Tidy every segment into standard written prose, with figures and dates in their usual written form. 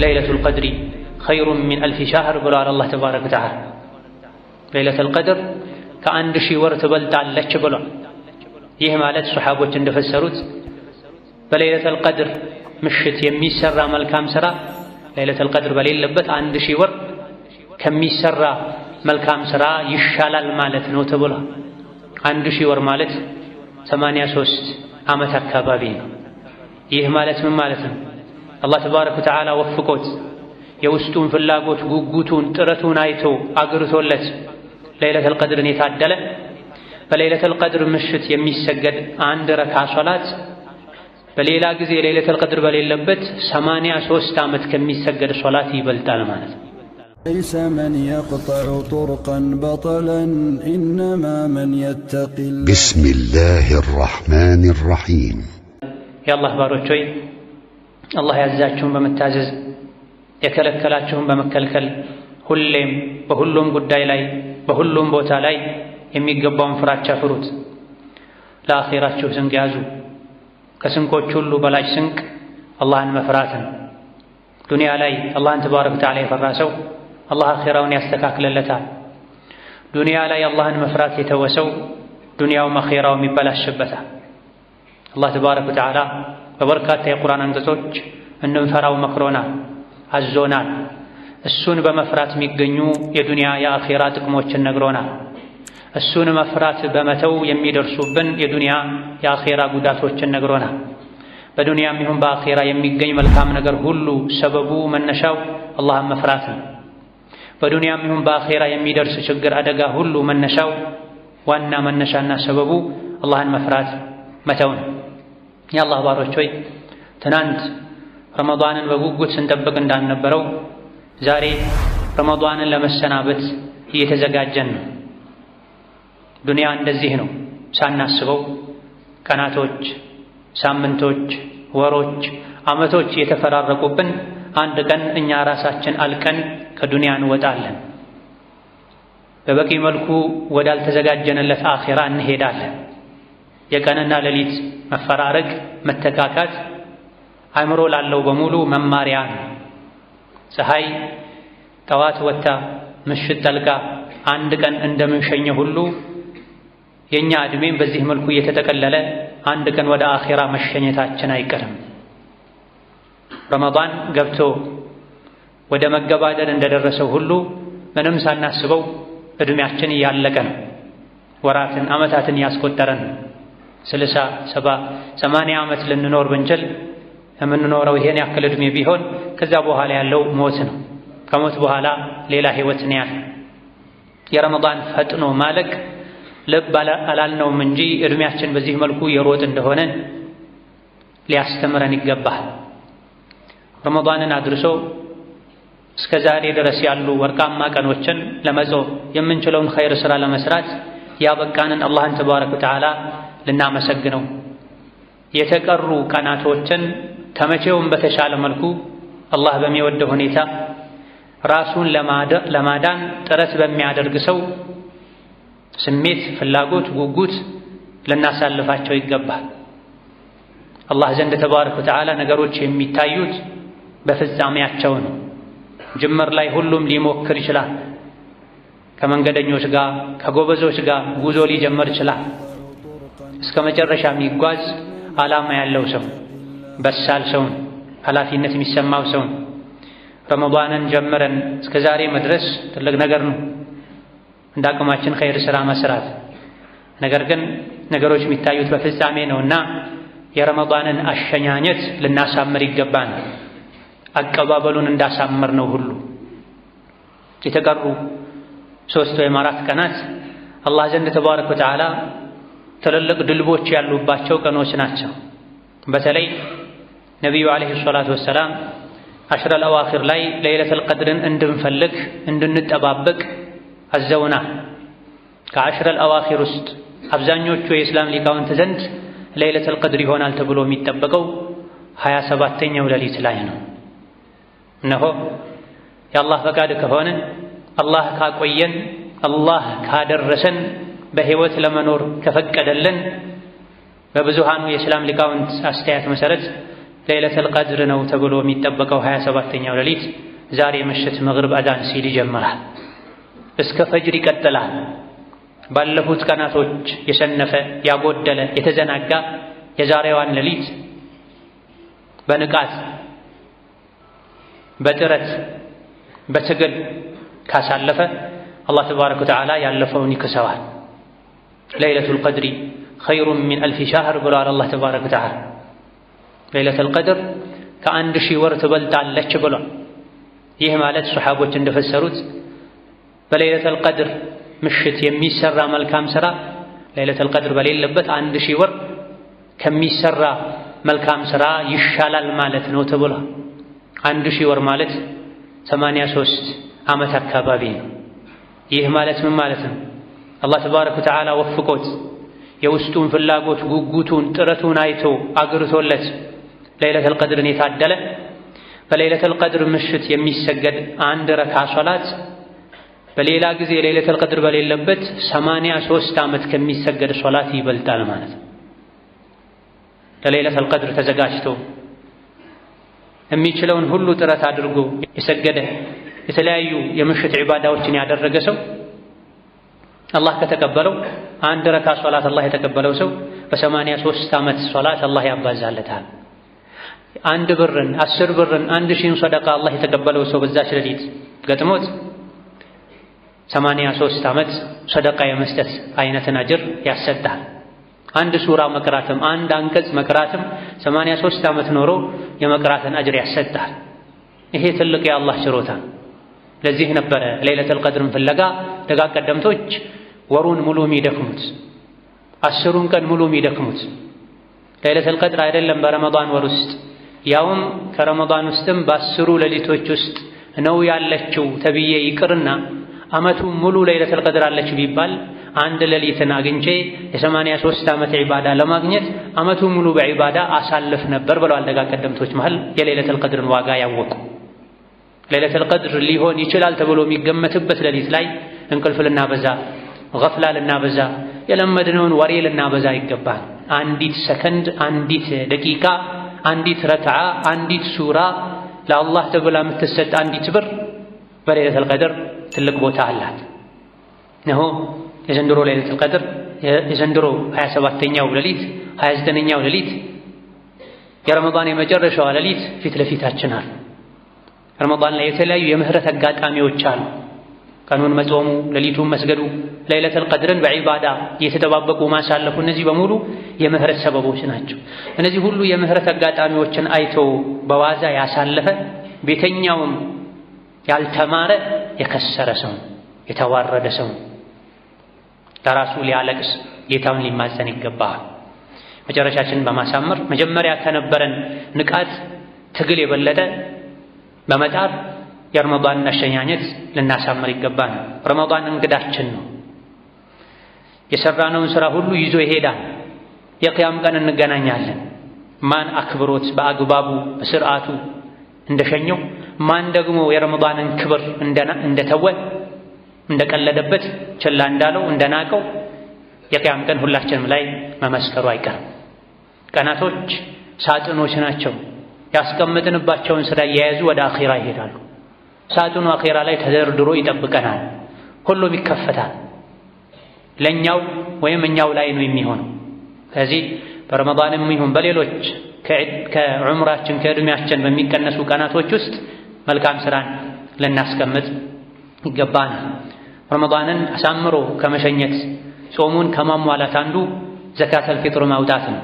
ለይለቱል ቀድሪ ኸይሩን ሚን አልፊ ሸህር ብሏል አላህ ተባረከ ወተዓላ። ለይለቱል ቀድር ከአንድ ሺህ ወር ትበልጣለች ብሏል። ይህ ማለት ሱሐቦች እንደፈሰሩት በለይለቱል ቀድር ምሽት የሚሰራ መልካም ሥራ ለይለቱል ቀድር በሌለበት አንድ ሺህ ወር ከሚሰራ መልካም ሥራ ይሻላል ማለት ነው ተብሏል። አንድ ሺህ ወር ማለት 83 ዓመት አካባቢ ነው። ይህ ማለት ምን ማለት ነው? አላህ ተባረከ ወተዓላ ወፍቆት የውስጡን ፍላጎት ጉጉቱን ጥረቱን አይቶ አግርቶለት ለይለቱል ቀድርን የታደለ በለይለቱል ቀድር ምሽት የሚሰገድ አንድ ረካ ሶላት በሌላ ጊዜ ለይለቱል ቀድር በሌለበት 83 ዓመት ከሚሰገድ ሶላት ይበልጣል ማለት ነው። ليس من يقطع طرقا بطلا إنما من يتقي بسم الله الرحمن الرحيم يا الله ባሮች ሆይ አላህ ያዛችሁን በመታዘዝ የከለከላችሁን በመከልከል ሁሌም በሁሉም ጉዳይ ላይ በሁሉም ቦታ ላይ የሚገባውን ፍራቻ ፍሩት። ለአኺራችሁ ስንቅ ያዙ። ከስንቆች ሁሉ በላጭ ስንቅ አላህን መፍራት ነው። ዱንያ ላይ አላህን ተባረከ ወተዓላ የፈራ ሰው አላህ አኺራውን ያስተካክለለታል። ዱንያ ላይ አላህን መፍራት የተወሰው ዱንያውም አኺራውም ይበላሽበታል። አላህ ተባረከ ወተዓላ በበርካታ የቁርአን አንቀጾች እንድንፈራው መክሮናል፣ አዞናል። እሱን በመፍራት የሚገኙ የዱንያ የአኺራ ጥቅሞችን ነግሮናል። እሱን መፍራት በመተው የሚደርሱብን የዱንያ የአኺራ ጉዳቶችን ነግሮናል። በዱንያም ይሁን በአኺራ የሚገኝ መልካም ነገር ሁሉ ሰበቡ መነሻው አላህን መፍራት ነው። በዱንያም ይሁን በአኺራ የሚደርስ ችግር አደጋ ሁሉ መነሻው ዋና መነሻና ሰበቡ አላህን መፍራት መተው ነው። የአላህ ባሮች ሆይ ትናንት ረመዳንን በጉጉት ስንጠብቅ እንዳልነበረው ዛሬ ረመዳንን ለመሰናበት እየተዘጋጀን ነው። ዱንያ እንደዚህ ነው። ሳናስበው ቀናቶች፣ ሳምንቶች፣ ወሮች፣ ዓመቶች የተፈራረቁብን አንድ ቀን እኛ ራሳችን አልቀን ከዱንያ እንወጣለን። በበቂ መልኩ ወዳልተዘጋጀንለት አኺራ እንሄዳለን። የቀንና ሌሊት መፈራረቅ መተካካት አእምሮ ላለው በሙሉ መማሪያ ነው። ፀሐይ ጠዋት ወጥታ ምሽት ጠልቃ አንድ ቀን እንደምንሸኘ ሁሉ የኛ ዕድሜም በዚህ መልኩ እየተጠቀለለ አንድ ቀን ወደ አኺራ መሸኘታችን አይቀርም። ረመዳን ገብቶ ወደ መገባደድ እንደደረሰው ሁሉ ምንም ሳናስበው ዕድሜያችን እያለቀ ነው። ወራትን ዓመታትን ያስቆጠረን 60፣ 70፣ 80 ዓመት ልንኖር ብንችል የምንኖረው ይሄን ያክል ዕድሜ ቢሆን ከዛ በኋላ ያለው ሞት ነው። ከሞት በኋላ ሌላ ህይወት ነው ያለው። የረመዳን ፈጥኖ ማለቅ ልብ አላልነውም እንጂ ዕድሜያችን በዚህ መልኩ የሮጥ እንደሆነ ሊያስተምረን ይገባል። ረመዳንን አድርሶ እስከ ዛሬ ድረስ ያሉ ወርቃማ ቀኖችን ለመጾም የምንችለውን ኸይር ሥራ ለመስራት ያበቃንን አላህን ተባረከ ወተዓላ ልናመሰግነው፣ የተቀሩ ቀናቶችን ከመቼውም በተሻለ መልኩ አላህ በሚወደው ሁኔታ ራሱን ለማዳን ጥረት በሚያደርግ ሰው ስሜት፣ ፍላጎት፣ ጉጉት ልናሳልፋቸው ይገባል። አላህ ዘንድ ተባረከ ወተዓላ ነገሮች የሚታዩት በፍጻሜያቸው ነው። ጅምር ላይ ሁሉም ሊሞክር ይችላል። ከመንገደኞች ጋር ከጎበዞች ጋር ጉዞ ሊጀምር ይችላል። እስከ መጨረሻ የሚጓዝ ዓላማ ያለው ሰው በሳል ሰው ኃላፊነት የሚሰማው ሰው ረመዳንን ጀምረን እስከ ዛሬ መድረስ ትልቅ ነገር ነው። እንደ አቅማችን ኸይር ሥራ መስራት። ነገር ግን ነገሮች የሚታዩት በፍጻሜ ነውና የረመዳንን አሸኛኘት ልናሳምር ይገባል። አቀባበሉን እንዳሳምር ነው ሁሉ የተቀሩ 3 ወይም 4 ቀናት አላህ ዘንድ ተባረከ ወተዓላ ትልልቅ ድልቦች ያሉባቸው ቀኖች ናቸው። በተለይ ነቢዩ ዓለይሂ ሰላቱ ወሰላም አሽረል አዋኺር ላይ ለይለቱል ቀድርን እንድንፈልግ እንድንጠባበቅ አዘውና። ከአሽረል አዋኺር ውስጥ አብዛኞቹ የእስላም ሊቃውንት ዘንድ ለይለቱል ቀድር ይሆናል ተብሎ የሚጠበቀው 27ኛው ሌሊት ላይ ነው። እነሆ የአላህ ፈቃድ ከሆነ አላህ ካቆየን አላህ ካደረሰን በሕይወት ለመኖር ከፈቀደልን በብዙሃኑ የእስላም ሊቃውንት አስተያየት መሰረት ለይለቱል ቀድር ነው ተብሎ የሚጠበቀው 27ኛው ሌሊት ዛሬ ምሽት መግሪብ አዛን ሲል ይጀምራል፣ እስከ ፈጅር ይቀጥላል። ባለፉት ቀናቶች የሰነፈ ያጎደለ የተዘናጋ የዛሬዋን ሌሊት በንቃት በጥረት በትግል ካሳለፈ አላህ ተባረከ ወተዓላ ያለፈውን ይክሰዋል። ለይለቱል ቀድሪ ኸይሩን ሚን አልፊ ሸህር ብሏል አላህ ተባረከ ወተዓላ። ለይለቱል ቀድር ከአንድ ሺህ ወር ትበልጣለች ብሏል። ይህ ማለት ሱሐቦች እንደፈሰሩት በለይለቱል ቀድር ምሽት የሚሰራ መልካም ሥራ ለይለቱል ቀድር በሌለበት 1000 ወር ከሚሰራ መልካም ሥራ ይሻላል ማለት ነው ተብሏል። 1000 ወር ማለት 83 ዓመት አካባቢ ነው። ይህ ማለት ምን ማለት ነው? አላህ ተባረከ ወተዓላ ወፍቆት የውስጡን ፍላጎት ጉጉቱን ጥረቱን አይቶ አግርቶለት ለይለቱል ቀድርን የታደለ በለይለቱል ቀድር ምሽት የሚሰገድ አንድ ረካ ሶላት በሌላ ጊዜ ለይለቱል ቀድር በሌለበት 83 ዓመት ከሚሰገድ ሶላት ይበልጣል ማለት ነው። ለለይለቱል ቀድር ተዘጋጅቶ የሚችለውን ሁሉ ጥረት አድርጎ የሰገደ የተለያዩ የምሽት ዒባዳዎችን ያደረገ ሰው አላህ ከተቀበለው አንድ ረካ ሶላት አላህ የተቀበለው ሰው በ83 ዓመት ሶላት አላህ ያባዛለታል። 1 ብርን 10 ብርን 1000 ሰደቃ አላህ የተቀበለው ሰው በዛች ሌሊት ገጥሞት 83 ዓመት ሰደቃ የመስጠት አይነትን አጅር ያሰጣል። አንድ ሱራ መቅራትም አንድ አንቀጽ መቅራትም 83 ዓመት ኖሮ የመቅራትን አጅር ያሰጣል። ይሄ ትልቅ የአላህ ችሮታ። ለዚህ ነበረ ለይለቱል ቀድርን ፍለጋ ደጋግ ቀደምቶች ወሩን ሙሉ የሚደክሙት፣ 10ሩን ቀን ሙሉ የሚደክሙት። ለይለቱል ቀድር አይደለም በረመዳን ወር ውስጥ ያውም ከረመዳን ውስጥም በ10ሩ ሌሊቶች ውስጥ ነው ያለችው ተብዬ ይቅርና ዓመቱን ሙሉ ለይለቱል ቀድር አለች ቢባል አንድ ሌሊትን አግኝቼ የ83 ዓመት ዒባዳ ለማግኘት ዓመቱን ሙሉ በዒባዳ አሳልፍ ነበር ብለዋል ደጋግ ቀደምቶች መሃል የለይለቱል ቀድርን ዋጋ ያወቁ። ለይለቱል ቀድር ሊሆን ይችላል ተብሎ የሚገመትበት ሌሊት ላይ እንቅልፍ ልናበዛ፣ ገፍላ ልናበዛ፣ የለመድነውን ወሬ ልናበዛ ይገባል። አንዲት ሰከንድ፣ አንዲት ደቂቃ፣ አንዲት ረክዓ፣ አንዲት ሱራ ለአላህ ተብላ የምትሰጥ አንዲት ብር በለይለቱል ቀድር ትልቅ ቦታ አላት። እነሆ የዘንድሮ ለይለቱል ቀድር የዘንድሮ 27ኛው ሌሊት 29ኛው ሌሊት የረመዳን የመጨረሻዋ ሌሊት ፊት ለፊታችን አሉ። ረመዳን ላይ የተለያዩ የምህረት አጋጣሚዎች አሉ። ቀኑን መጾሙ፣ ሌሊቱን መስገዱ፣ ለይለቱል ቀድርን በዒባዳ እየተጠባበቁ ማሳለፉ፣ እነዚህ በሙሉ የምህረት ሰበቦች ናቸው። እነዚህ ሁሉ የምህረት አጋጣሚዎችን አይቶ በዋዛ ያሳለፈ ቤተኛውም ያልተማረ የከሰረ ሰው የተዋረደ ሰው ለራሱ ሊያለቅስ ጌታውን ሊማጸን ይገባል። መጨረሻችንን በማሳመር መጀመሪያ ከነበረን ንቃት ትግል የበለጠ በመጣር የረመዳንን አሸኛኘት ልናሳምር ይገባል። ረመዳን እንግዳችን ነው። የሰራነውን ሥራ ሁሉ ይዞ ይሄዳል። የቅያም ቀን እንገናኛለን። ማን አክብሮት በአግባቡ በስርዓቱ እንደሸኘው ማን ደግሞ የረመዳንን ክብር እንደተወ እንደቀለደበት ችላ እንዳለው እንደናቀው የቅያም ቀን ሁላችንም ላይ መመስከሩ አይቀርም። ቀናቶች ሳጥኖች ናቸው። ያስቀመጥንባቸውን ሥራ እየያዙ ወደ አኺራ ይሄዳሉ። ሳጥኑ አኺራ ላይ ተደርድሮ ይጠብቀናል። ሁሉም ይከፈታል። ለኛው ወይም እኛው ላይ ነው የሚሆነው። ከዚህ በረመዳንም ይሁን በሌሎች ከዑምራችን ከዕድሜያችን በሚቀነሱ ቀናቶች ውስጥ መልካም ሥራን ልናስቀምጥ ይገባናል። ረመዳንን አሳምሮ ከመሸኘት ጾሙን ከማሟላት አንዱ ዘካተል ፊጥር ማውጣት ነው።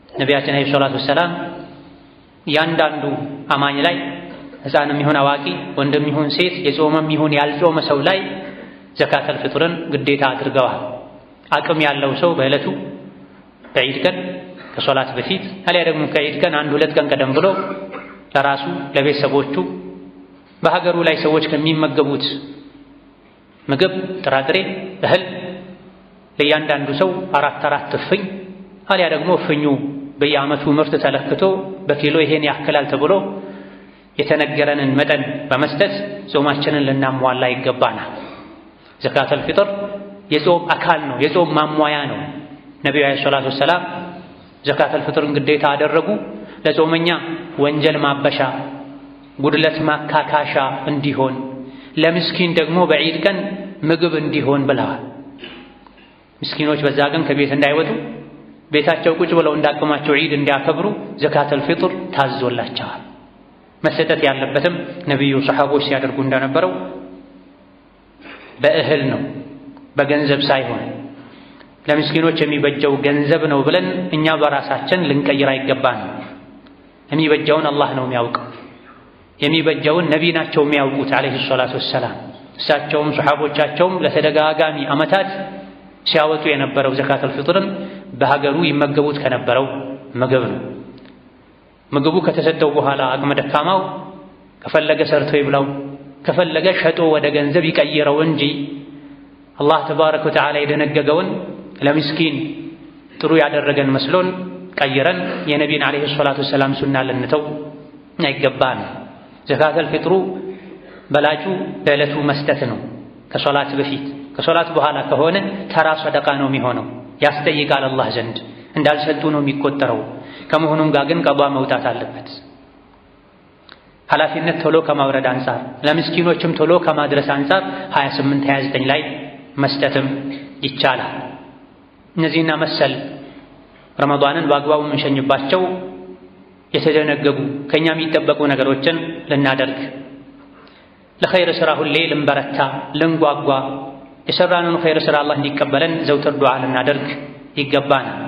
ነቢያችን አለይሂ ሰላቱ ወሰላም ያንዳንዱ አማኝ ላይ ሕፃንም ይሁን አዋቂ ወንድም ይሁን ሴት የጾመም ይሁን ያልጾመ ሰው ላይ ዘካተል ፊጥርን ግዴታ አድርገዋል። አቅም ያለው ሰው በዕለቱ በዒድ ቀን ከሶላት በፊት አሊያ ደግሞ ከዒድ ቀን 1-2 ቀን ቀደም ብሎ ለራሱ ለቤተሰቦቹ በሀገሩ ላይ ሰዎች ከሚመገቡት ምግብ ጥራጥሬ፣ እህል ለእያንዳንዱ ሰው 4 እፍኝ አሊያ ደግሞ እፍኙ በየዓመቱ ምርት ተለክቶ በኪሎ ይሄን ያክላል ተብሎ የተነገረንን መጠን በመስጠት ጾማችንን ልናሟላ ይገባናል። ዘካተል ፊጥር የጾም አካል ነው፣ የጾም ማሟያ ነው። ነቢዩ ዓለይሂ ሰላቱ ወሰላም ዘካተል ፊጥርን ግዴታ አደረጉ። ለጾመኛ ወንጀል ማበሻ ጉድለት ማካካሻ እንዲሆን ለምስኪን ደግሞ በዒድ ቀን ምግብ እንዲሆን ብለዋል። ምስኪኖች በዛ ቀን ከቤት እንዳይወጡ ቤታቸው ቁጭ ብለው እንዳቅማቸው ዒድ እንዲያከብሩ ዘካተል ፊጥር ታዞላቸዋል። መሰጠት ያለበትም ነቢዩ ሰሐቦች ሲያደርጉ እንደነበረው በእህል ነው፣ በገንዘብ ሳይሆን። ለምስኪኖች የሚበጀው ገንዘብ ነው ብለን እኛ በራሳችን ልንቀይር አይገባንም። የሚበጀውን አላህ ነው የሚያውቀው። የሚበጀውን ነቢ ናቸው የሚያውቁት ዓለይሂ ሰላቱ ወሰላም። እሳቸውም ሰሐቦቻቸውም ለተደጋጋሚ ዓመታት ሲያወጡ የነበረው ዘካተል ፊጥርን በሀገሩ ይመገቡት ከነበረው ምግብ ነው። ምግቡ ከተሰጠው በኋላ አቅመ ደካማው ከፈለገ ሰርቶ ይብላው፣ ከፈለገ ሸጦ ወደ ገንዘብ ይቀይረው እንጂ አላህ ተባረከ ወተዓላ የደነገገውን ለምስኪን ጥሩ ያደረገን መስሎን ቀይረን የነቢን ዓለይሂ ሰላቱ ወሰላም ሱና ልንተው አይገባን። ዘካተል ፊጥሩ በላጩ በዕለቱ መስጠት ነው። ከሶላት በፊት ከሶላት በኋላ ከሆነ ተራ ሰደቃ ነው የሚሆነው፣ ያስጠይቃል አላህ ዘንድ፣ እንዳልሰጡ ነው የሚቆጠረው። ከመሆኑም ጋር ግን ቀዷ መውጣት አለበት። ኃላፊነት ቶሎ ከማውረድ አንጻር ለምስኪኖችም ቶሎ ከማድረስ አንጻር 28 29 ላይ መስጠትም ይቻላል። እነዚህና መሰል ረመዷንን በአግባቡ የምንሸኝባቸው የተደነገጉ ከኛ የሚጠበቁ ነገሮችን ልናደርግ፣ ለኸይር ሥራ ሁሌ ልንበረታ ልንጓጓ፣ የሰራነውን ኸይር ሥራ አላህ እንዲቀበለን ዘውትር ዱዓ ልናደርግ ይገባናል።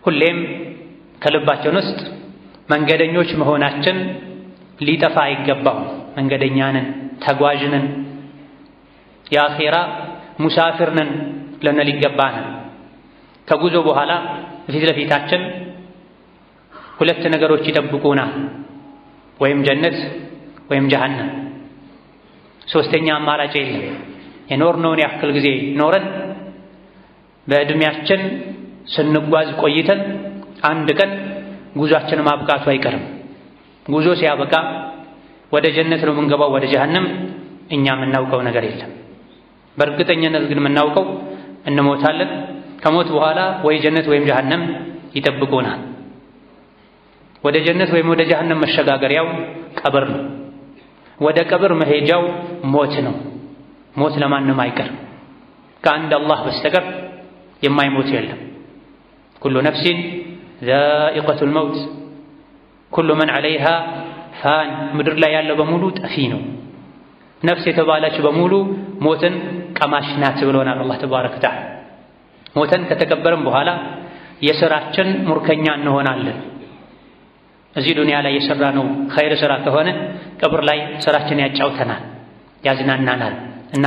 ሁሌም ከልባችን ውስጥ መንገደኞች መሆናችን ሊጠፋ አይገባውም። መንገደኛንን፣ ተጓዥንን፣ የአኼራ ሙሳፊርንን ልንል ይገባናል። ከጉዞ በኋላ ፊት ለፊታችን ሁለት ነገሮች ይጠብቁናል፣ ወይም ጀነት ወይም ጀሃነም። ሶስተኛ አማራጭ የለም። የኖርነውን ያክል ጊዜ ኖረን በዕድሜያችን ስንጓዝ ቆይተን አንድ ቀን ጉዟችን ማብቃቱ አይቀርም። ጉዞ ሲያበቃ ወደ ጀነት ነው የምንገባው ወደ ጀሃነም እኛ የምናውቀው ነገር የለም። በእርግጠኝነት ግን የምናውቀው እንሞታለን። ከሞት በኋላ ወይ ጀነት ወይም ጀሃነም ይጠብቁናል። ወደ ጀነት ወይም ወደ ጀሃነም መሸጋገሪያው ቀብር ነው። ወደ ቀብር መሄጃው ሞት ነው። ሞት ለማንም አይቀርም። ከአንድ አላህ በስተቀር የማይሞት የለም። ኩሉ ነፍሲን ዛኢቀቱል መውት ኩሉ መን ዐለይሃ ፋን። ምድር ላይ ያለው በሙሉ ጠፊ ነው። ነፍስ የተባለች በሙሉ ሞትን ቀማሽ ናት ብሎናል አላህ ተባረከ ወተዓላ። ሞተን ከተቀበርን በኋላ የሥራችን ሙርከኛ እንሆናለን። እዚህ ዱንያ ላይ የሠራነው ኸይር ሥራ ከሆነ ቀብር ላይ ሥራችን ያጫውተናል፣ ያዝናናናል እና